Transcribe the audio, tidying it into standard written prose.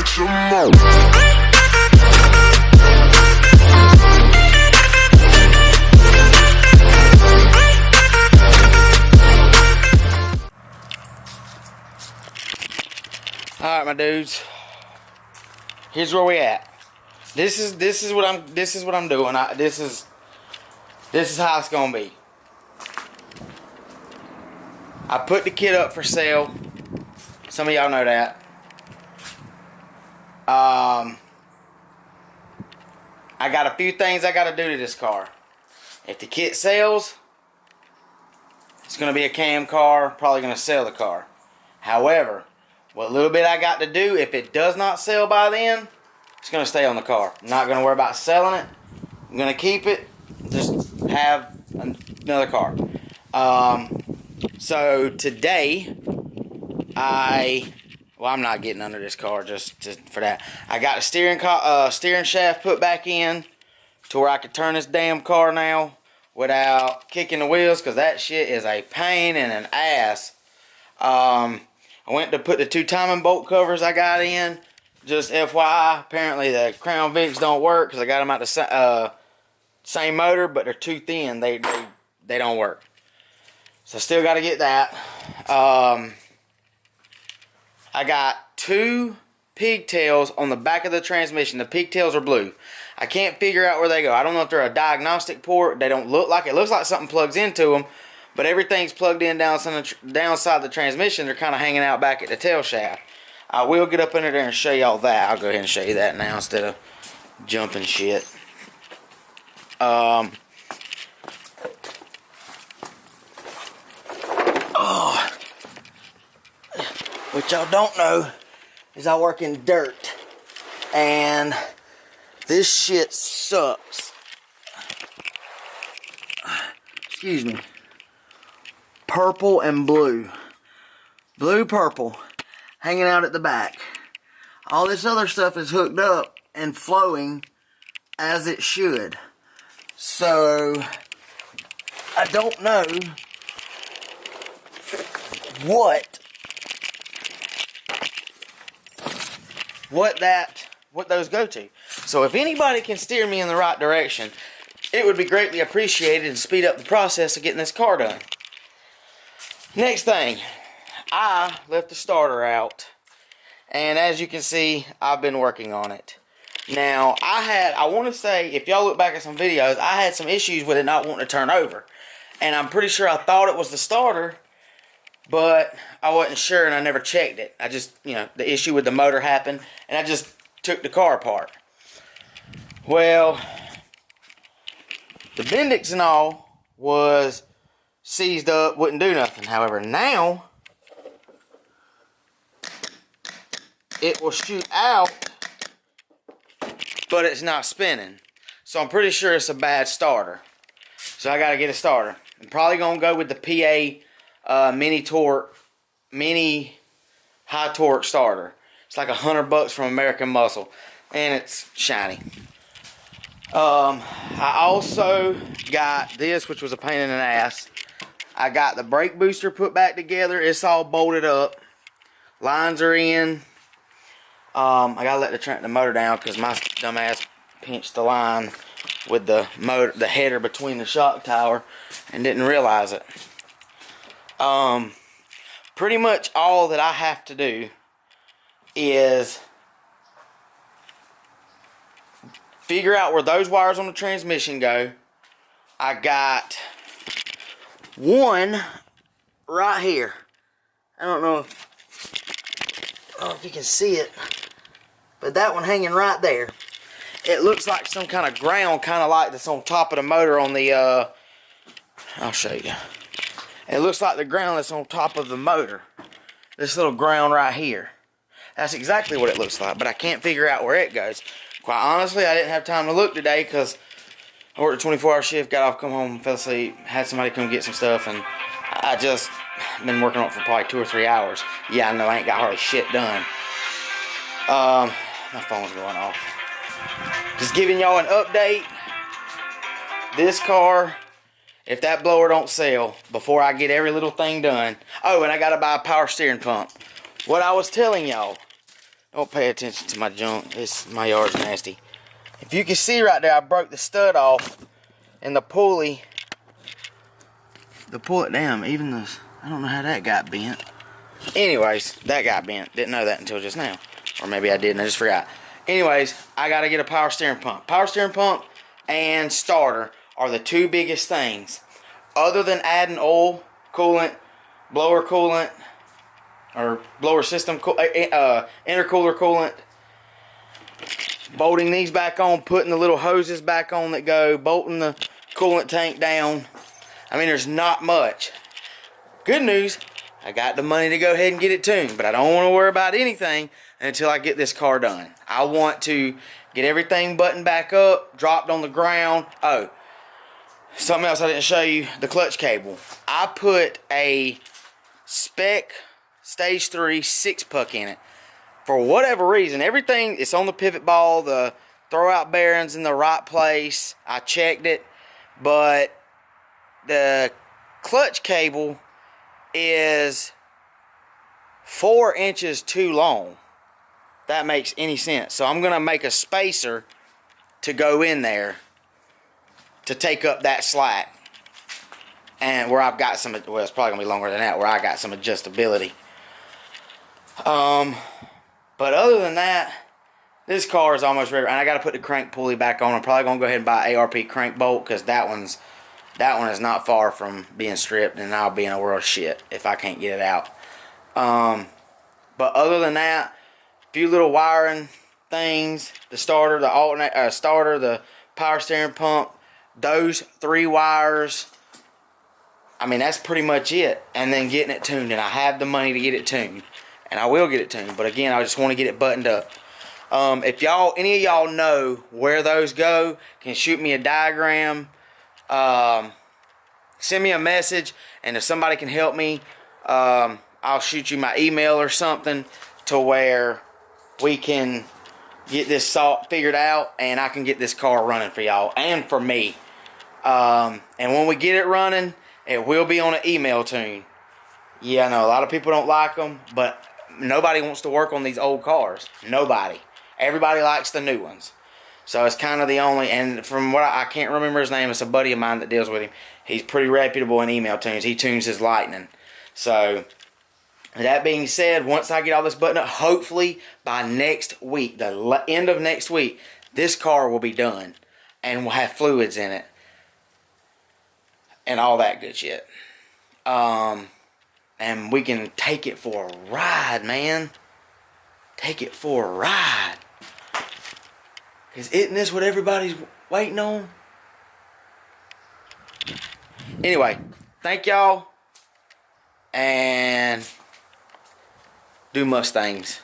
bitch, I'm out. All right, my dudes. Here's where we at. This is what I'm doing. This is how it's gonna be. I put the kit up for sale. Some of y'all know that. I got a few things I gotta do to this car. If the kit sells, it's gonna be a cam car. Probably gonna sell the car. However, what little bit I got to do, if it does not sell by then, it's going to stay on the car. I'm not going to worry about selling it. I'm going to keep it. Just have another car. So today, I'm not getting under this car just for that. I got a steering shaft put back in to where I can turn this damn car now without kicking the wheels, because that shit is a pain in an ass. I went to put the 2 timing bolt covers I got in. Just FYI, apparently the Crown Vics don't work because I got them out the same motor, but they're too thin. They don't work. So I still got to get that. I got 2 pigtails on the back of the transmission. The pigtails are blue. I can't figure out where they go. I don't know if they're a diagnostic port. They don't look like it. It looks like something plugs into them. But everything's plugged in downside the transmission. They're kind of hanging out back at the tail shaft. I will get up under there and show y'all that. I'll go ahead and show you that now instead of jumping shit. What y'all don't know is I work in dirt. And this shit sucks. Excuse me. Purple and blue. Blue, purple. Hanging out at the back. All this other stuff is hooked up and flowing as it should. So, I don't know what those go to. So if anybody can steer me in the right direction, it would be greatly appreciated and speed up the process of getting this car done. Next thing, I left the starter out, and as you can see, I've been working on it. Now, I want to say, if y'all look back at some videos, I had some issues with it not wanting to turn over. And I'm pretty sure I thought it was the starter, but I wasn't sure and I never checked it. I just, the issue with the motor happened, and I just took the car apart. Well, the Bendix and all was seized up, wouldn't do nothing. However, now it will shoot out, but it's not spinning. So I'm pretty sure it's a bad starter. So I gotta get a starter. I'm probably gonna go with the PA mini high torque starter. It's like $100 from American Muscle, and it's shiny. I also got this, which was a pain in the ass. I got the brake booster put back together. It's all bolted up. Lines are in. I gotta let the motor down because my dumb ass pinched the line with the header between the shock tower and didn't realize it. Pretty much all that I have to do is figure out where those wires on the transmission go. I got one right here. I don't know if you can see it, but that one hanging right there. It looks like some kind of ground, kind of like that's on top of the motor on the, I'll show you. It looks like the ground that's on top of the motor. This little ground right here. That's exactly what it looks like, but I can't figure out where it goes. Quite honestly, I didn't have time to look today because I worked a 24-hour shift, got off, come home, fell asleep, had somebody come get some stuff, and I just been working on it for probably 2 or 3 hours. Yeah, I know I ain't got hardly shit done. My phone's going off. Just giving y'all an update. This car, if that blower don't sell before I get every little thing done. Oh, and I gotta buy a power steering pump. What I was telling y'all, Don't pay attention to my junk. My yard's nasty. If you can see right there, I broke the stud off, and the pulley. Damn, even this. I don't know how that got bent. Anyways, that got bent. Didn't know that until just now, or maybe I did and I just forgot. Anyways, I gotta get a power steering pump. Power steering pump and starter are the two biggest things. Other than adding oil, coolant, blower coolant, or blower system, intercooler coolant, bolting these back on, putting the little hoses back on that go, bolting the coolant tank down. I mean, there's not much. Good news, I got the money to go ahead and get it tuned, but I don't want to worry about anything until I get this car done. I want to get everything buttoned back up, dropped on the ground. Oh, something else I didn't show you, the clutch cable. I put a spec stage 3 6-puck in it. For whatever reason, everything is on the pivot ball, the throwout bearings in the right place. I checked it, but the clutch cable is 4 inches too long. That makes any sense. So I'm gonna make a spacer to go in there to take up that slack, and where I've got some, well, it's probably gonna be longer than that, where I got some adjustability. But other than that, this car is almost ready, and I got to put the crank pulley back on. I'm probably gonna go ahead and buy ARP crank bolt, because that one is not far from being stripped, and I'll be in a world of shit if I can't get it out. But other than that, a few little wiring things: the starter, the the power steering pump, those 3 wires. I mean, that's pretty much it. And then getting it tuned, and I have the money to get it tuned, and I will get it tuned. But again, I just want to get it buttoned up. If any of y'all know where those go, can shoot me a diagram. Send me a message, and if somebody can help me, I'll shoot you my email or something to where we can get this figured out, and I can get this car running for y'all and for me. And when we get it running, it will be on an email tune. Yeah, I know a lot of people don't like them, but nobody wants to work on these old cars. Nobody. Everybody likes the new ones. So it's kind of the only, and from what I can't remember his name, it's a buddy of mine that deals with him. He's pretty reputable in email tunes. He tunes his Lightning. So that being said, once I get all this buttoned up, hopefully by next week, the end of next week, this car will be done, and we'll have fluids in it and all that good shit. And we can take it for a ride, man. Take it for a ride. Because isn't this what everybody's waiting on? Anyway, thank y'all. And do Mustangs.